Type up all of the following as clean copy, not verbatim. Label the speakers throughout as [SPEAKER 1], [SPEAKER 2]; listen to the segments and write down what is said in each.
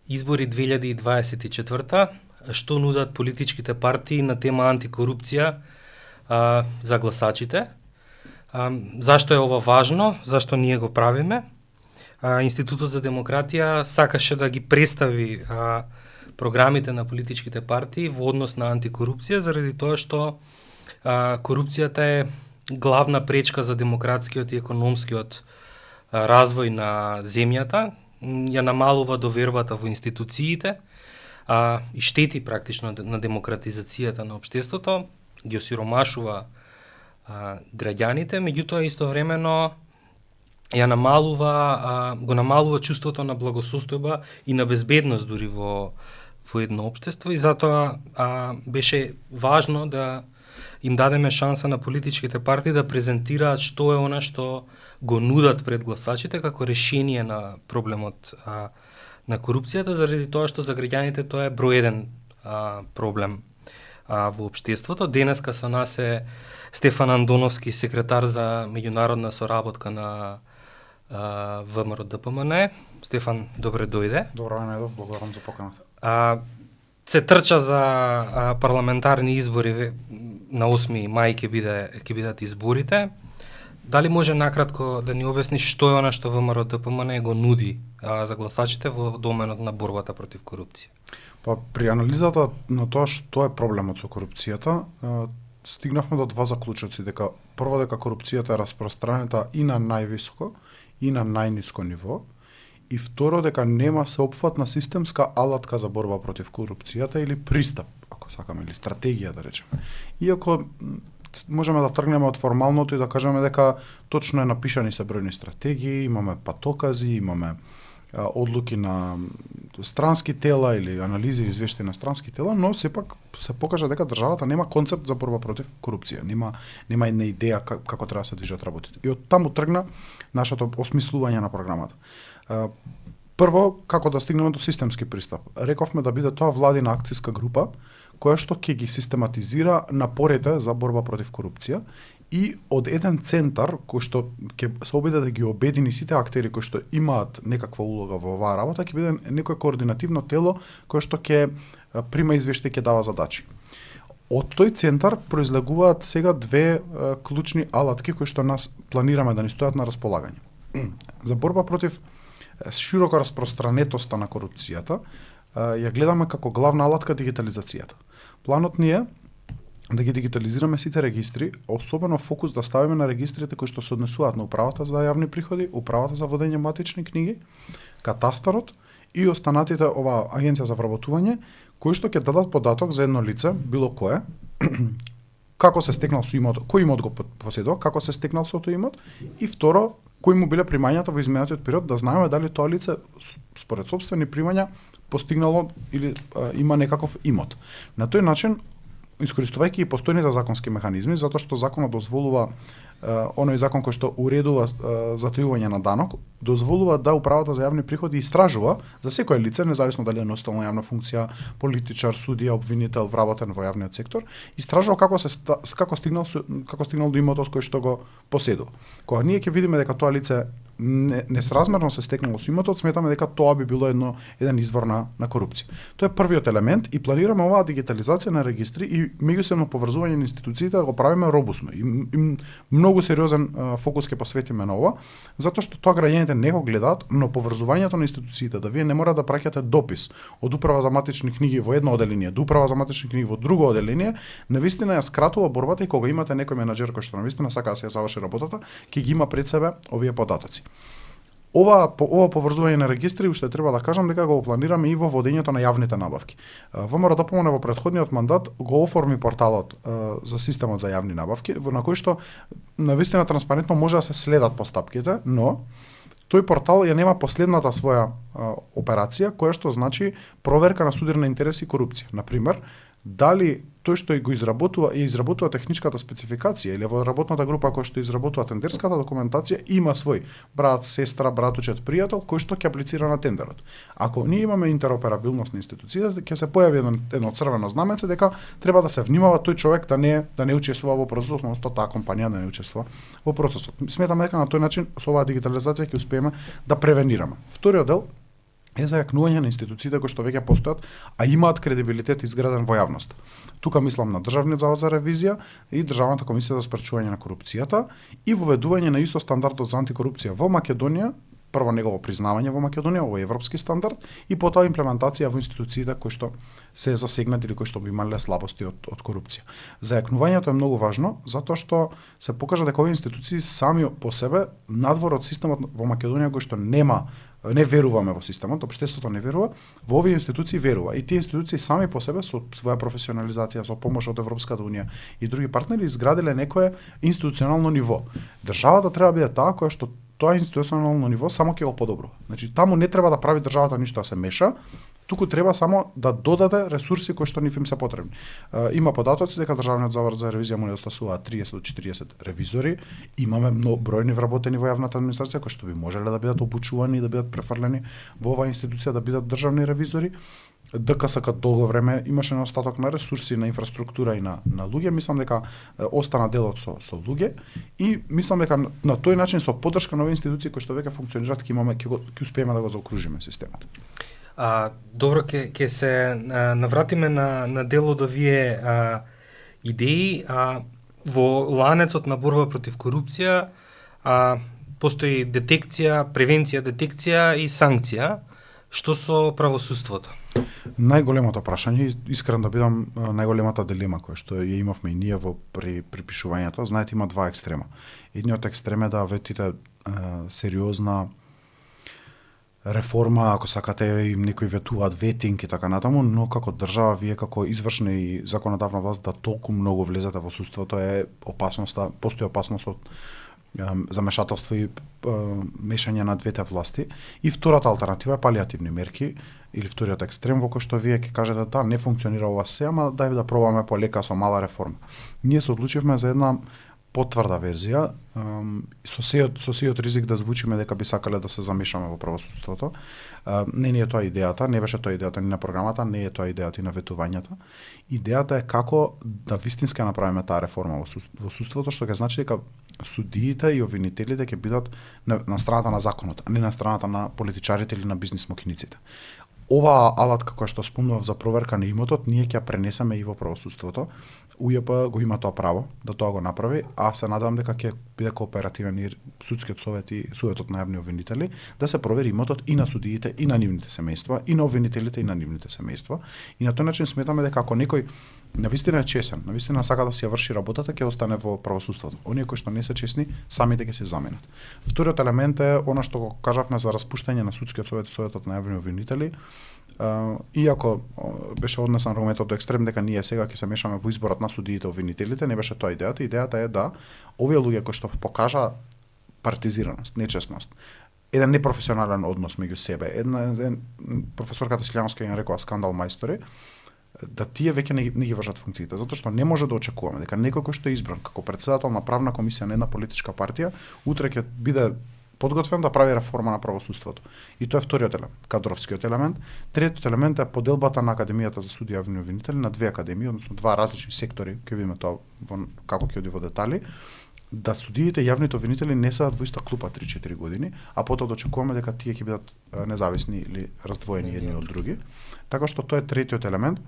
[SPEAKER 1] Избори 2024, што нудат политичките партии на тема антикорупција за гласачите? Зашто е ова важно? Зашто ние го правиме? Институтот за демократија сакаше да ги представи програмите на политичките партии во однос на антикорупција, заради тоа што корупцијата е главна пречка за демократскиот и економскиот развој на земјата, ја намалува довербата во институциите и штети практично на демократизацијата на општеството, ги осиромашува граѓаните, меѓутоа истовремено го намалува чувството на благосостојба и на безбедност дури во едно општество, и затоа беше важно да им дадеме шанса на политичките партии да презентираат што е она што го нудат пред гласачите како решение на проблемот на корупцијата, заради тоа што за граѓаните тоа е број еден проблем во општеството. Денеска со нас е Стефан Андоновски, секретар за меѓународна соработка на ВМРО ДПМН. Стефан, добре дојде.
[SPEAKER 2] Добро најдов, благодарам за поканата.
[SPEAKER 1] Се трча за парламентарни избори на 8 мај ќе бидат изборите. Дали може накратко да ни обясниш што е она што ВМРО ДПМН го нуди за гласачите во доменот на борбата против корупција?
[SPEAKER 2] Па при анализата на тоа што е проблемот со корупцијата, стигнавме до два заклучоци, дека прво дека корупцијата е распространета и на највисоко и на најниско ниво, и второ дека нема сеопфатна системска алатка за борба против корупцијата или пристап, ако сакаме, или стратегија да речеме. Иако можеме да тргнеме од формалното и да кажеме дека точно е напишани се бројни стратегии, имаме патокази, имаме одлуки на странски тела или анализи и извештаи на странски тела, но сепак се покажа дека државата нема концепт за борба против корупција, нема една идеја како треба да се движат работите. И од таму тргна нашето осмислување на програмата. Прво, како да стигнеме до системски пристап. Рековме да биде тоа владина акцијска група која што ќе ги систематизира напорите за борба против корупција и од еден центар кој што ќе се обиде да ги обедини сите актери кои што имаат некаква улога во оваа работа, ќе биде некое координативно тело кое што ќе прима извештаи, ќе дава задачи. Од тој центар произлегуваат сега две клучни алатки кои што нас планираме да ни стојат на располагање. За борба против широко распространетоста на корупцијата ја гледаме како главна алатка дигитализацијата. Планот ни е да ги дигитализираме сите регистри, особено фокус да ставиме на регистрите кои што се однесуваат на Управата за јавни приходи, Управата за водење матични книги, Катастарот и останатите ова Агенција за вработување, кои што ќе дадат податок за едно лице, било кое, како се стекнал со имот, кој имот го поседува, како се стекнал со тој имот, и второ, кои му биле примањата во изминатиот период, да знаеме дали тоа лице според сопствени примања постигнало или има некаков имот. На тој начин, искористувајќи и постојните законски механизми, затоа што законот дозволува оној закон кој што уредува затајување на данок, дозволува да Управата за јавни приходи истражува за секое лице, независно дали е носител на јавна функција, политичар, судија, обвинител, вработен во јавниот сектор, истражува како стигнал до имотот кој што го поседува. Кога ние ќе видиме дека тоа лице несразмерно се стекнало со имотот, сметаме дека тоа би било еден извор на корупција. Тоа е првиот елемент и планираме оваа дигитализација на регистри и меѓусебно поврзување на институциите да го правиме робусно. И многу сериозен фокус ќе посветиме на ова, затоа што тоа граѓаните не го гледаат, но поврзувањето на институциите, да вие не мора да праќате допис од Управа за матични книги во едно оделение до Управа за матични книги во друго оделение, навистина ја скратува борбата, и кога имате некој менаџер кој што навистина сака да се ја заврши работата, ќе ги има пред себе овие податоци. Ова поврзување на регистри, уште треба да кажам дека го планираме и во водењето на јавните набавки. ВМРО ДПМН во претходниот мандат го оформи порталот за системот за јавни набавки, на кој што навистина транспарентно може да се следат постапките, но тој портал ја нема последната своја операција, која што значи проверка на судир на интереси и корупција. Например, дали тој што го изработува техничката спецификација или во работната група која што изработува тендерската документација има свој брат, сестра, братучет, пријател кој што ќе аплицира на тендерот. Ако ние имаме интероперабилност на институциите, ќе се појави едно црвено знаменце дека треба да се внимава тој човек да не учествува во процесот, односно таа компанија да не учествува во процесот. Сметаме дека на тој начин со оваа дигитализација ќе успееме да превенираме. Вториот дел е зајакнување на институциите кои што веќе постојат, а имаат кредибилитет изграден во јавност. Тука мислам на Државниот завод за ревизија и Државната комисија за спречување на корупцијата и воведување на ISO стандардот за антикорупција во Македонија, прво негово признавање во Македонија, овој европски стандард, и потоа имплементација во институциите кои што се засегнати или кои што би имале слабости од корупција. Зајакнувањето е многу важно, затоа што се покажа дека овие институции сами по себе, надвор од системот во Македонија кој што не веруваме во системот, општеството не верува, во овие институции верува. И тие институции сами по себе со своја професионализација, со помош од Европската унија и други партнери изградиле некое институционално ниво. Државата треба да биде таа која што тоа институционално ниво само ќе го подобрува. Значи таму не треба да прави државата ништо да се меша, туку треба само да додаде ресурси кои што им се потребни. Има податоци дека Државниот завод за ревизија му недостасуваат 30 до 40 ревизори. Имаме бројни вработени во јавната администрација кои што би можеле да бидат обучувани и да бидат префрлени во оваа институција да бидат државни ревизори. ДКСК долго време имаше недостаток на ресурси, на инфраструктура и на луѓе. Мислам дека остана делот со луѓе и мислам дека на тој начин со поддршка на овие институции кои што веќе функционираат ќе успееме да го заокружиме системот.
[SPEAKER 1] Добро, ќе се навратиме на дел од овие идеи. Во ланецот на борба против корупција постои детекција, превенција, детекција и санкција. Што со правосудството?
[SPEAKER 2] Најголемото прашање, искрен да бидам, најголемата дилема која што ја имавме и ние во припишувањето, знаете, има два екстрема. Едниот екстрем е да ветите сериозна реформа, ако сакате, им некои ветуваат ветинг и така натаму, но како држава, вие како извршна и законодавна власт да толку многу влезете во судството е опасноста, постои опасност од замешателство и мешање на двете власти. И втората алтернатива е палиативни мерки, или вториот екстрем во кој што вие ќе кажете да не функционира ова се, ама дај да пробаме полека со мала реформа. Ние се одлучивме за една потврда верзија, со сиот ризик да звучиме дека би сакале да се замешаме во правосудството. Не е тоа идејата, не беше тоа идејата ни на програмата, не е тоа идејата и на ветувањата. Идејата е како да вистински направиме таа реформа во судството, што ќе значи дека судиите и обвинителите ќе бидат на страната на законот, а не на страната на политичарите или на бизнис мокиниците. Оваа алатка која што спомнував за проверка на имотот, ние ќе ја пренесеме и во правосудството. УЈП го има тоа право да тоа го направи, а се надевам дека ќе биде кооперативен и судскиот совет и советот на јавни обвинители да се провери имотот и на судиите и на нивните семејства, и на обвинителите и на нивните семејства. И на тој начин сметаме дека ако некој навистина е чесен, навистина сака да си ја врши работата, ќе остане во правосудството. Оние кои што не се чесни, самите ќе се заменат. Вториот елемент е она што го кажавме за распуштање на судскиот совет и советот на јавни обвинители. Иако беше однесен аргументот до екстрем дека ние сега ќе се мешаме во изборот на судиите и обвинителите, не беше тоа идејата. Идејата е да овие луѓе кои што покажа партизираност, нечесност, еден непрофесионален однос меѓу себе, професорката Силјановска ја рекоа скандал мајстори, да тие веќе не ги вршат функциите, затоа што не може да очекуваме дека некој кој што е избран како претседател на правна комисија на една политичка партија, утре ќе биде подготвен да прави реформа на правосудството. И тоа е вториот елемент, кадровскиот елемент. Третиот елемент е поделбата на Академијата за судија и јавни обвинители на две академии, односно два различни сектори, ќе видиме тоа како ќе оди во детали, да судиите и јавните обвинители не седат во иста клупа 3-4 години, а потоа да очекуваме дека тие ќе бидат независни или раздвоени едни од други. Така што тоа е третиот елемент.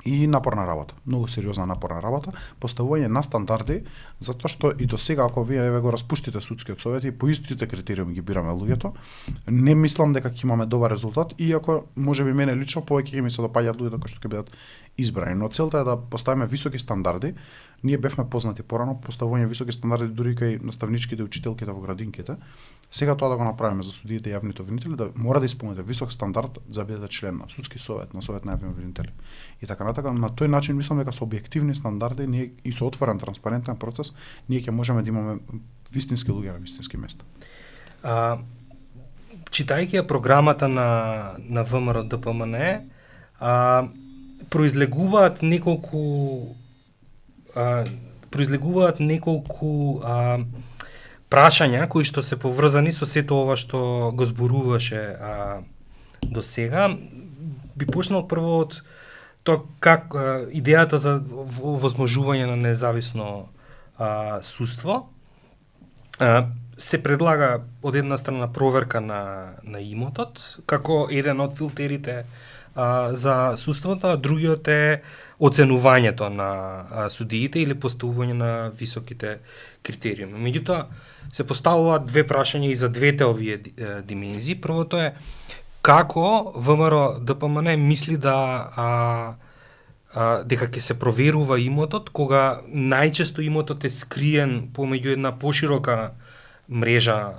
[SPEAKER 2] И напорна работа, многу сериозна напорна работа, поставување на стандарди, затоа што и до сега ако вие го распуштите судскиот совет и по истите критериуми ги бираме луѓето, не мислам дека ќе имаме добар резултат, иако можеби мене лично повеќе ќе ми се допаѓаат луѓето кои што ќе бидат избрани. Но целта е да поставиме високи стандарди. Ние бевме познати порано по поставување високи стандарди дури кај наставничките и учителките во градинките. Сега тоа да го направиме за судиите и јавните обвинители, да мора да исполните висок стандард за да бидете член на судски совет, на совет на јавни обвинители. И така натака, на тој начин мислам дека со објективни стандарди ние и со отворен транспарентен процес ние ќе можеме да имаме вистински луѓе на вистински места.
[SPEAKER 1] Читајќи ја програмата на ВМРО ДПМН, произлегуваат неколку прашања кои што се поврзани со сето ова што го зборуваше до сега. Би почнал прво од тоа как идејата за возможување на независно судство. Се предлага од една страна проверка на имотот како еден од филтерите за судството, а другиот е оценувањето на судиите или поставување на високите критериуми. Меѓутоа се поставуваат две прашања и за двете овие димензии. Првото е како ВМРО ДПМН мисли дека ќе се проверува имотот кога најчесто имотот е скриен помеѓу една поширока мрежа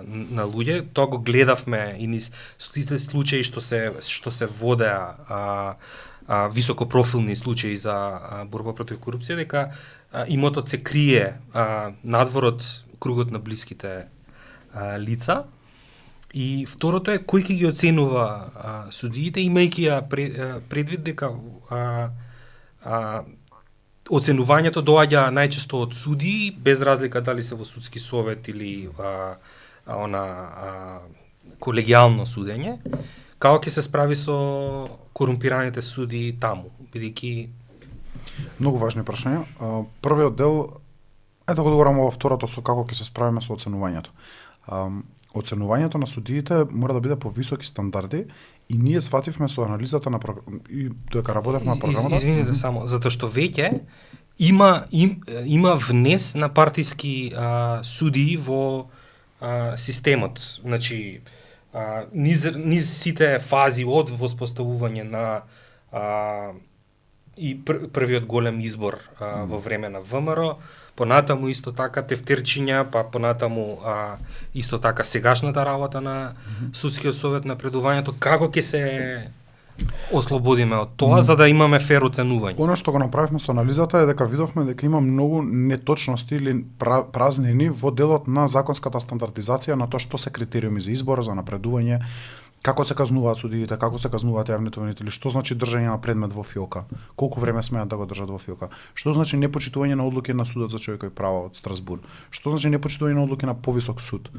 [SPEAKER 1] на луѓе. Тоа го гледавме и низ сите случаи што се водеа високопрофилни случаи за борба против корупција, дека имотот се крие надвор од кругот на блиските лица. И второто е кој ќе ги оценува судиите, имајќи ја предвид дека оценувањето доаѓа најчесто од судии, без разлика дали се во судски совет или колегијално судење, како ќе се справи со корумпираните судии таму, бидејќи
[SPEAKER 2] многу важни прашања. Првиот дел да го договорам во второто со како ќе се справиме со оценувањето. Оценувањето на судиите мора да биде по високи стандарди и ние свативме со анализата на и додека работевме на програмата.
[SPEAKER 1] Извините само, затоа што веќе има внес на партиски судии во системот. Значи низ сите фази од воспоставување на и првиот голем избор во време на ВМРО, понатаму исто така тефтерчиња, па понатаму исто така сегашната работа на судскиот совет на предувањето, како ќе се ослободиме од тоа за да имаме фер оценување.
[SPEAKER 2] Оно што го направивме со анализата е дека видовме дека има многу неточности или празнини во делот на законската стандардизација на тоа што се критериуми за избор, за напредување, како се казнуваат судиите, како се казнуваат јавните обвинители, што значи држање на предмет во фиока, колку време смеат да го држат во фиока, што значи непочитување на одлуки на судот за човекови права од Страсбур, што значи непочитување на одлуки на повисок суд,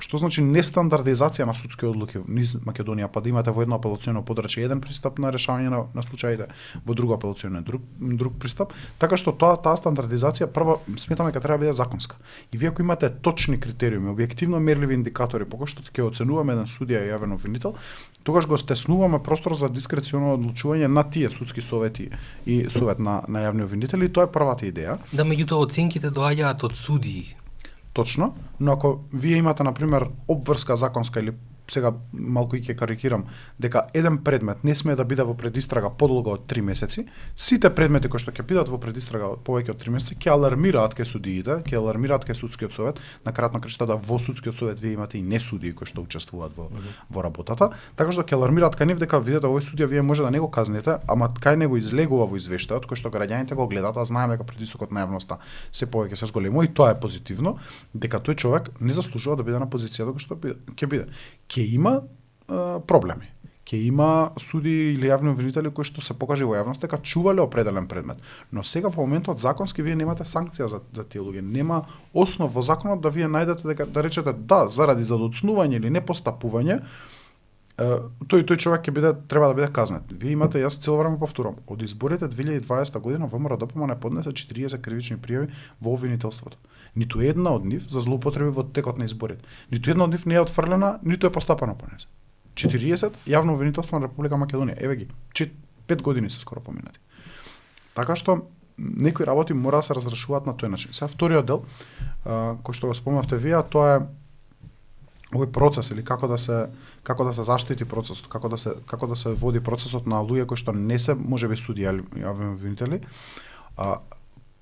[SPEAKER 2] што значи нестандардизација на судски одлуки низ Македонија, па да имате во едно апелационо подрачје еден пристап на решавање на случаите, во друго апелационо друг пристап, така што таа стандардизација прво сметаме дека треба да биде законска. И вие ако имате точни критериуми, објективно мерливи индикатори по кои што ќе оценуваме еден судија и јавен обвинител, тогаш го стеснуваме простор за дискреционо одлучување на тие судски совети и совет на јавни обвинители, и тоа е првата идеја.
[SPEAKER 1] Да, меѓутоа оценките доаѓаат од судии.
[SPEAKER 2] Точно, но ако вие имате на пример обврска законска или сега малку и ќе карикирам дека еден предмет не смее да биде во предистрага подолго од 3 месеци, сите предмети кои што ќе бидат во предистрага повеќе од 3 месеци ќе алармираат кај судиите, ќе алармираат кај судскиот совет, на кратно крштата во судскиот совет вие имате и не судии кои што учествуваат во работата, така што ќе алармираат кај нив дека видете овој судија вие може да не го казните, ама кај него излегува во извештајот кој што граѓаните го гледаат, а знаеме дека притисокот на јавноста се повеќе се зголемува и тоа е позитивно, дека тој човек не заслужува да биде на позицијата кој што ќе биде. Ќе има проблеми. Ќе има суди или јавни обвинители кои што се покажи во јавност дека чувале определен предмет. Но сега во моментот законски вие немате санкција за тие луѓе. Нема основ во законот да вие најдете дека да речете да заради задоцнување или непостапување тој човек треба да биде казнет. Вие имате, јас цело време повторувам, од изборите 2020 година ВМРО ДПМН поднесе 40 кривични пријави во обвинителството. Ниту една од нив за злоупотреби во текот на изборите. Ниту една од нив не е отфрлена, ниту е постапено по неа. 40 јавно обвинителство на Република Македонија. Еве ги, 5 години се скоро поминати. Така што некои работи мора да се разрешуваат на тој начин. Сега вториот дел, кој што го спомнавте вие, тоа е овој процес или како да се заштити процесот, како да се води процесот на луѓе кои што не се можеби судии јавни обвинители.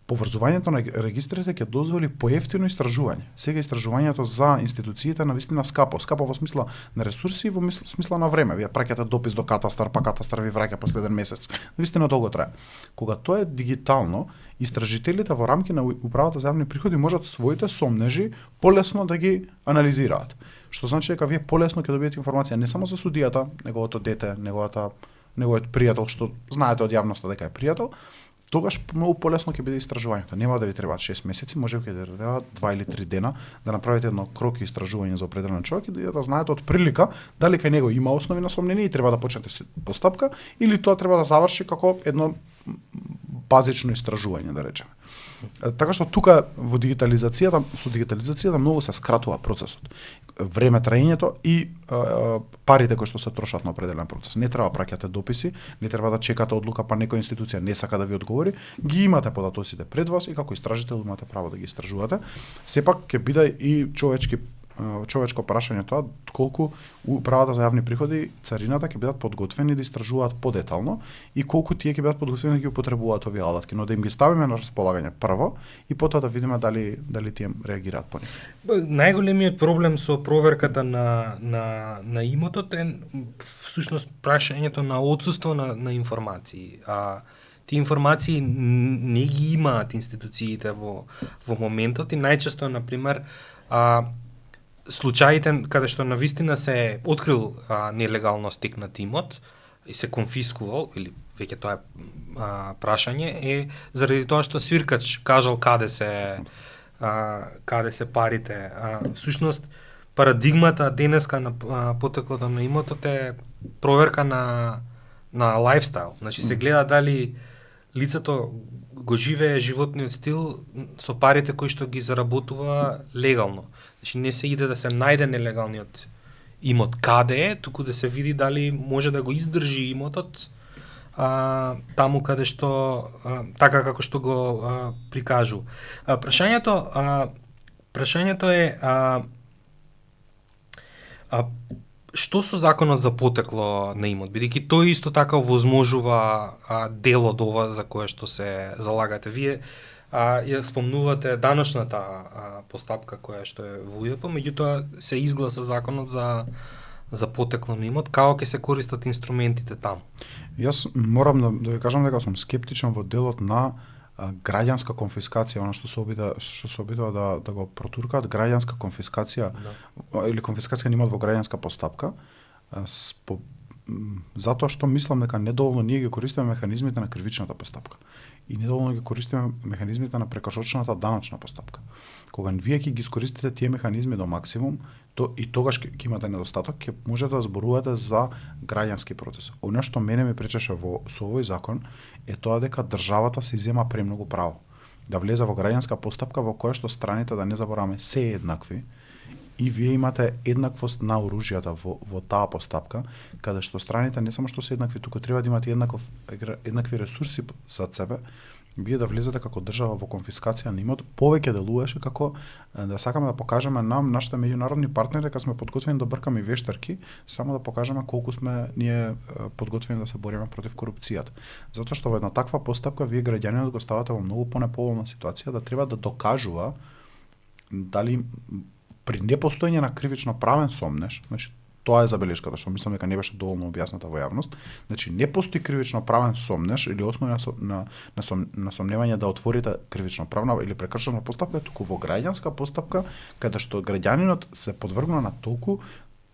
[SPEAKER 2] Поврзувањето на регистрите ќе дозволи поевтино истражување. Сега истражувањето за институциите навистина скапо во смисла на ресурси и во смисла на време. Вие праќате допис до катастар, па катастар ви враќа последен месец. Навистина долго трае. Кога тоа е дигитално, истражителите во рамки на управата за јавни приходи можат своите сомнежи полесно да ги анализираат. Што значи дека вие полесно ќе добиете информација не само за судијата, неговото дете, неговата неговиот пријател што знаете од јавноста дека е пријател, тогаш многу полесно ќе биде истражувањето. Нема да ви требаат 6 месеци, може ќе да требаат 2 или 3 дена да направите едно кроки истражување за определен човек и да знаете од прилика дали кај него има основи на сомнение и треба да почнете постапка или тоа треба да заврши како едно базично истражување, да речеме. Така што тука во дигитализацијата, со дигитализацијата многу се скратува процесот. Време траењето и парите кои што се трошат на определен процес. Не треба праќате дописи, не треба да чекате одлука па некоја институција не сака да ви одговори, ги имате податоците пред вас и како истражител имате право да ги истражувате. Сепак ќе биде и човечко прашање тоа колку управата за јавни приходи, царината ќе бидат подготвени да истражуваат подетално и колку тие ќе бидат подготвени да ги употребуваат овие алатки, но да им ги ставиме на располагање прво и потоа да видиме дали тие реагираат по нив.
[SPEAKER 1] Најголемиот проблем со проверката на имотот е всушност прашањето на отсуство на информации. Тие информации не ги имаат институциите во моментот и најчесто, например, случаите каде што навистина се открил нелегално стекнат имот и се конфискувал, или веќе тоа е прашање, е заради тоа што свиркач кажал каде се парите. Всушност, парадигмата денеска на потеклото на имотот е проверка на лајфстайл. Значи се гледа дали лицето го живее животниот стил со парите кои што ги заработува легално. Значи не се иде да се најде нелегалниот имот каде е, туку да се види дали може да го издржи имотот таму каде што така како што го прикажу. Прашањето е што со законот за потекло на имот, бидејќи тој исто така овозможува дел од ова за кое што се залагате. Вие ја спомнувате даночната постапка која што е во УЈП, меѓутоа се изгласа законот за потекло на имот, како ќе се користат инструментите таму?
[SPEAKER 2] Јас морам да ви кажам дека сум скептичен во делот на граѓанска конфискација, она што се обидува да го протуркаат, граѓанска конфискација или конфискација на имот во граѓанска постапка, затоа што мислам дека недоволно ние ги користиме механизмите на кривичната постапка и недоволно ги користиме механизмите на прекашочната даночна постапка. Кога вие ќе ги искористите тие механизми до максимум, и тогаш ќе имате недостаток, ќе можете да зборувате за граѓански процес. Она што мене ми пречеше со овој закон е тоа дека државата се иззема премногу право да влезе во граѓанска постапка во која што страните, да не забораваме, се еднакви и вие имате еднаквост на оружјата во таа постапка, каде што страните не само што се еднакви, туку треба да имате еднакви ресурси за себе. Вие да влезете како држава во конфискација на имот, повеќе делуваше како да сакаме да покажеме нам нашите меѓународни партнери дека сме подготвени да бркаме вештарки, само да покажеме колку сме ние подготвени да се бориме против корупцијата. Затоа што во една таква постапка вие граѓанинот го ставате во многу понеповолна ситуација да треба да докажува дали при непостоење на кривично правен сомнеж, значи тоа е забелешката што мислам дека не беше доволно објасната во јавност. Значи не постои кривично правен сомнеж или основа на сомневање да отворите кривично правна или прекршена постапка, туку во граѓанска постапка каде што граѓанинот се подвргнува на толку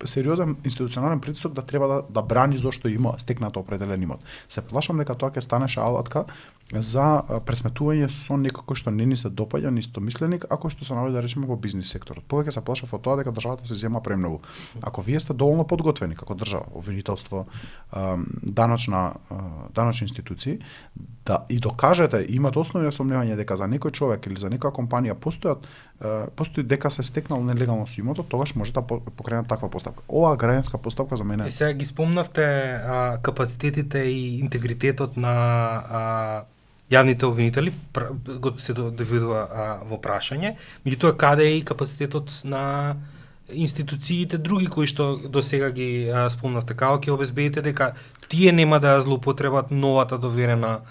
[SPEAKER 2] сериозен институционален притисок да треба да брани зошто има стекнато определен имот. Се плашам дека тоа ќе станеше алатка за пресметување со некој кој што не ни се допаѓа, ни истомисленик, ако што се наоѓа да речеме во бизнис секторот. Повеќе се плашам од тоа дека државата се зема премногу. Ако вие сте доволно подготвени како држава, обвинителство, даночни институции, да и докажете, имате основни сомневања дека за некој човек или за некоја компанија постои дека се стекнал нелегално со имотот, тогаш можете да покренете таква постапка. Оваа граѓанска постапка за мене.
[SPEAKER 1] Сега ги спомнавте капацитетите и интегритетот на јавните обвинители, се доведува во прашање, меѓутоа каде е и капацитетот на институциите други кои што до сега ги спомнавте, како ќе обезбедите дека тие нема да ја злоупотребат новата доверена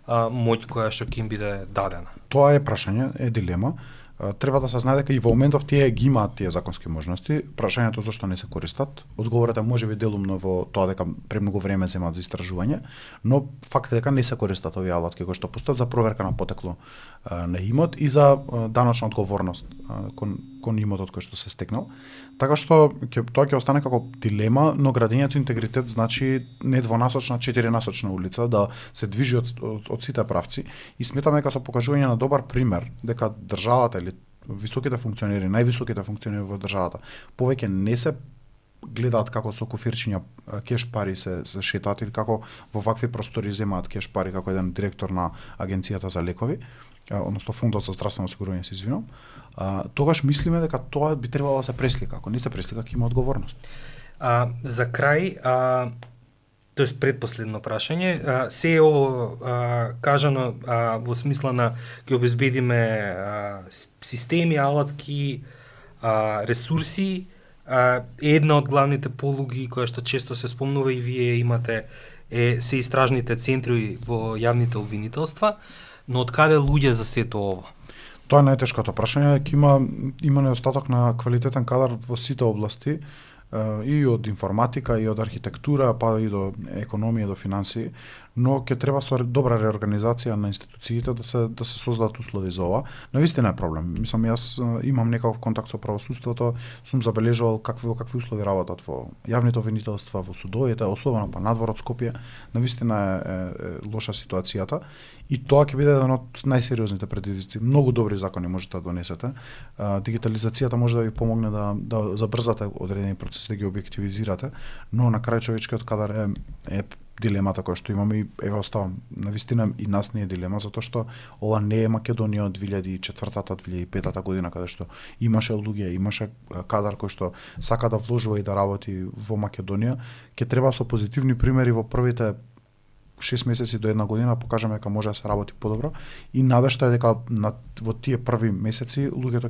[SPEAKER 1] моќ која што ќе им биде дадена?
[SPEAKER 2] Тоа е прашање, е дилема. Треба да се знае дека и во моментов тие ги имаат тие законски можности. Прашањето зошто не се користат. Одговорот е можеби делумно во тоа дека премногу време земаат за истражување, но факт е дека не се користат овие алатки кои што постојат за проверка на потекло на имот и за даночна одговорност кон кон имотот кој што се стекнал. Така што тоа ќе остане како дилема, но градењето интегритет значи не двонасочна, четиринасочна улица, да се движи од сите правци и сметаме дека со покажување на добар пример дека државата или високите функционери, највисоките функционери во државата повеќе не се гледаат како со кофирчиња кеш пари се шетаат или како во вакви простори земаат кеш пари, како еден директор на агенцијата за лекови, односно фондот за здравствено осигурување, се извинувам, тогаш мислиме дека тоа би требало да се преслика, ако не се преслика ќе има одговорност.
[SPEAKER 1] За крај, тоест предпоследно прашање, се е ово кажано во смисла на ќе обезбедиме системи, алатки, ресурси, една од главните полуги која што често се спомнува и вие имате се истражните центри во јавните обвинителства, но од каде луѓе за сето ова?
[SPEAKER 2] Тоа е најтешкото прашање, дека има недостаток на квалитетен кадар во сите области, и од информатика, и од архитектура, па и до економија, до финансии, но ќе треба со добра реорганизација на институциите да се создадат услови за ова. Навистина е проблем. Мислам, јас имам некаков контакт со правосудството, сум забележувал какви услови работат во јавните обвинителства, во судовите, особено па надвор од Скопје. Навистина е лоша ситуацијата и тоа ќе биде еден од најсериозните предизвици. Многу добри закони можете да донесете. Дигитализацијата може да ви помогне да забрзате одредени процеси, да ги објективизирате, но на крај човечкиот кадар е дилемата која што имаме и еве оставам. Навистина и нас не е дилема, затоа што ова не е Македонија од 2004-2005 година, каде што имаше луѓе, имаше кадар кој што сака да вложува и да работи во Македонија. Ќе треба со позитивни примери во првите 6 месеци до 1 година покажеме дека може да се работи подобро и надежта е дека во тие први месеци луѓето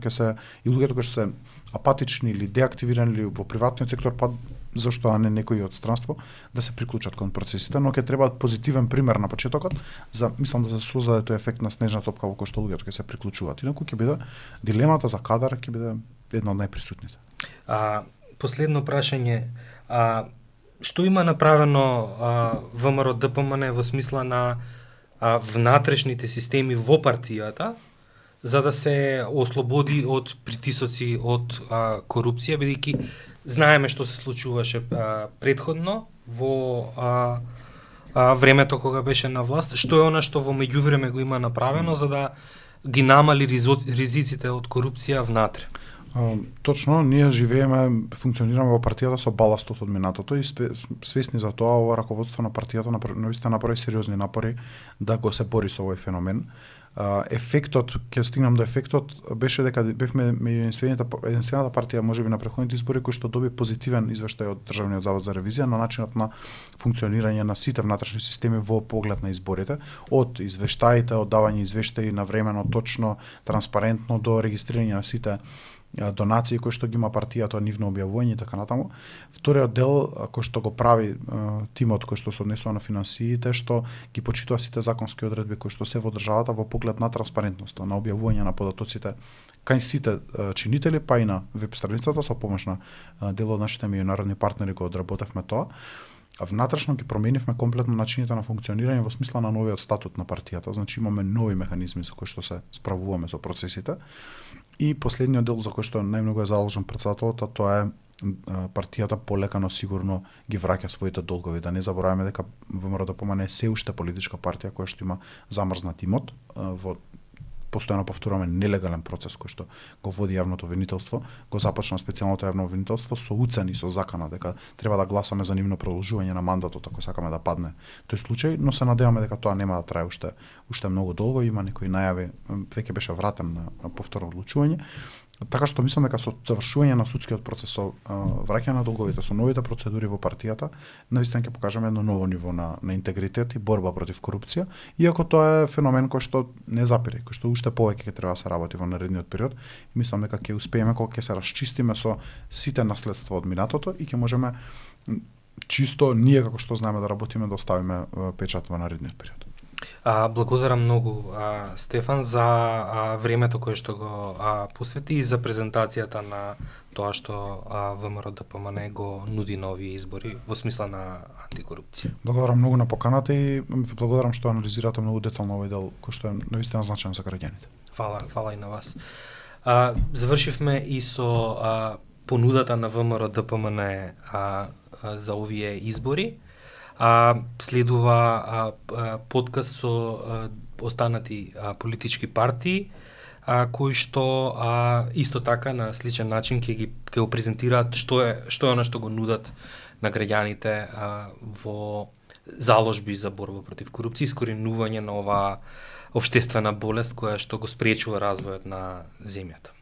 [SPEAKER 2] кои што се апатични или деактивирани или во приватниот сектор, па зашто а не некои од странство, да се приклучат кон процесите, но ќе треба позитивен пример на почетокот за мислам да се создаде тој ефект на снежна топка во кој што луѓето ќе се приклучуваат. Инаку ќе биде дилемата за кадар ќе биде една од најприсутните.
[SPEAKER 1] Последно прашање, што има направено ВМРО ДПМН во смисла на внатрешните системи во партијата за да се ослободи од притисоци од корупција, бидејќи знаеме што се случуваше претходно во времето кога беше на власт, што е она што во меѓувреме го има направено за да ги намали ризиците од корупција внатре?
[SPEAKER 2] Точно, ние живееме, функционираме во партијата со баластот од минатото и свесни за тоа, ова раководство на партијата навистина направи сериозни напори да го се бори со овој феномен. Ефектот, ќе стигнам до ефектот, беше дека бевме меѓу единствената партија можеби на претходните избори кој што доби позитивен извештај од Државниот завод за ревизија на начинот на функционирање на сите внатрешни системи во поглед на изборите, од извештаите, од давање извештаи навремено, точно, транспарентно до регистрирање на сите донации кои што ги има партијата, нивно објавување и така натаму. Вториот дел кој што го прави тимот кој што се однесува на финансиите, што ги почитува сите законски одредби кои што се во државата во поглед на транспарентноста, на објавување на податоците кај сите чинители, па и на веб страницата со помош на дел од нашите меѓународни партнери го одработевме тоа. Внатрешно ги променивме комплетно начините на функционирање во смисла на новиот статут на партијата, значи имаме нови механизми со кои што се справуваме со процесите. И последниот дел за кој што најмногу е заложен претседателот, тоа е партијата полека но сигурно ги враќа своите долгови. Да не забораваме дека ВМРО ДПМН е се уште политичка партија која што има замрзнат имот во постојано повторуваме нелегален процес кој што го води јавното обвинителство, го започна специјалното јавно обвинителство со уцени, со закана дека треба да гласаме за нивно продолжување на мандатот ако сакаме да падне тој случај, но се надеваме дека тоа нема да трае уште многу долго, има некои најави, веќе беше вратен на повторно одлучување. Така што мислам дека со завршување на судскиот процес, со враќање на долговите, со новите процедури во партијата, навистина ќе покажеме едно ново ниво на интегритет и борба против корупција, иако тоа е феномен кој што не запири, кој што уште повеќе ќе треба да се работи во наредниот период. Мислам дека ќе успееме кога ќе се расчистиме со сите наследства од минатото и ќе можеме чисто ние како што знаеме да работиме да оставиме печат во наредниот период.
[SPEAKER 1] Благодарам многу, Стефан, за времето кое што го посвети и за презентацијата на тоа што ВМРО ДПМН го нуди на овие избори во смисла на антикорупција.
[SPEAKER 2] Благодарам многу на поканата и ви благодарам што анализирате многу детално овој дел кој што е навистина значаен за граѓаните.
[SPEAKER 1] Фала и на вас. Завршивме и со понудата на ВМРО ДПМН за овие избори. Следува подкаст со останати политички партии, кои што исто така на сличен начин ќе го презентираат што е она што го нудат на граѓаните во заложби за борба против корупција, искоренување на оваа општествена болест која што го спречува развојот на земјата.